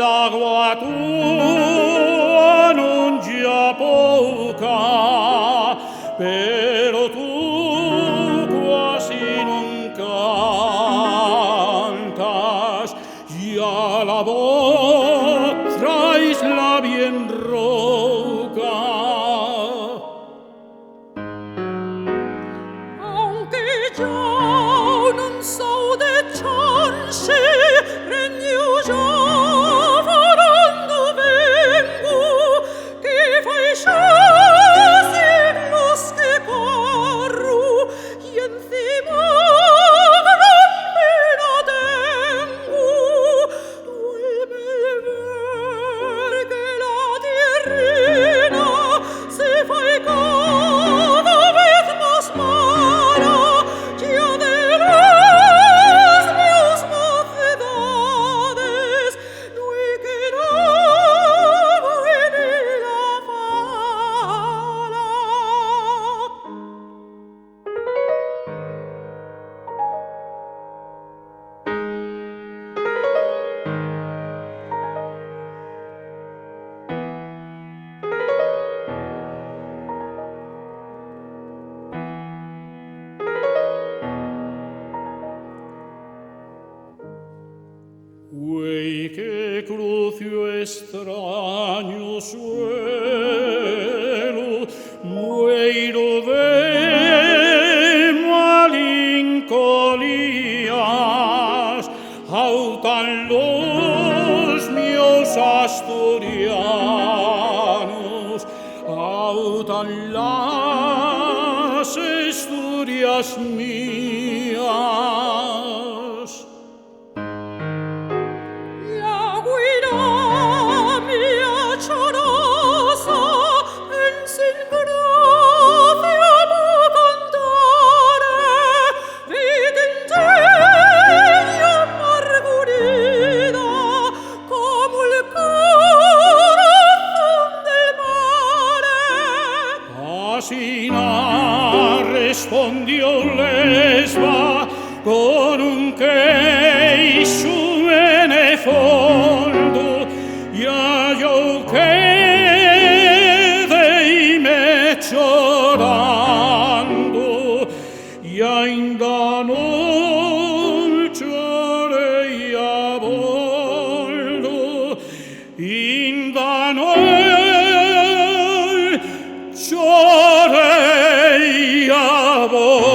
l'agua tua non già poca, però tu quasi non cantas, ya la voz traes la bien roca. Aunque yo non so de chance, regno yo volando vengo, que fai siglos que corro, y encima gran pena tengo. Duerme el ver que la tierrina se fai cada vez más mala, ya de las mías mocedades no he quedado en la fala. Güey, que crucio extraño suelo, muero de malinconías, autan los míos asturianos, autan las historias mías. La guida mia chorosa en sin gracia può cantare, vidinteglia amargurida como el corazón del mare. Así respondió Lesba con un queixo en el fondo, ya yo quedéme llorando, y ainda non llorei a boldo, ainda non llorei a boldo.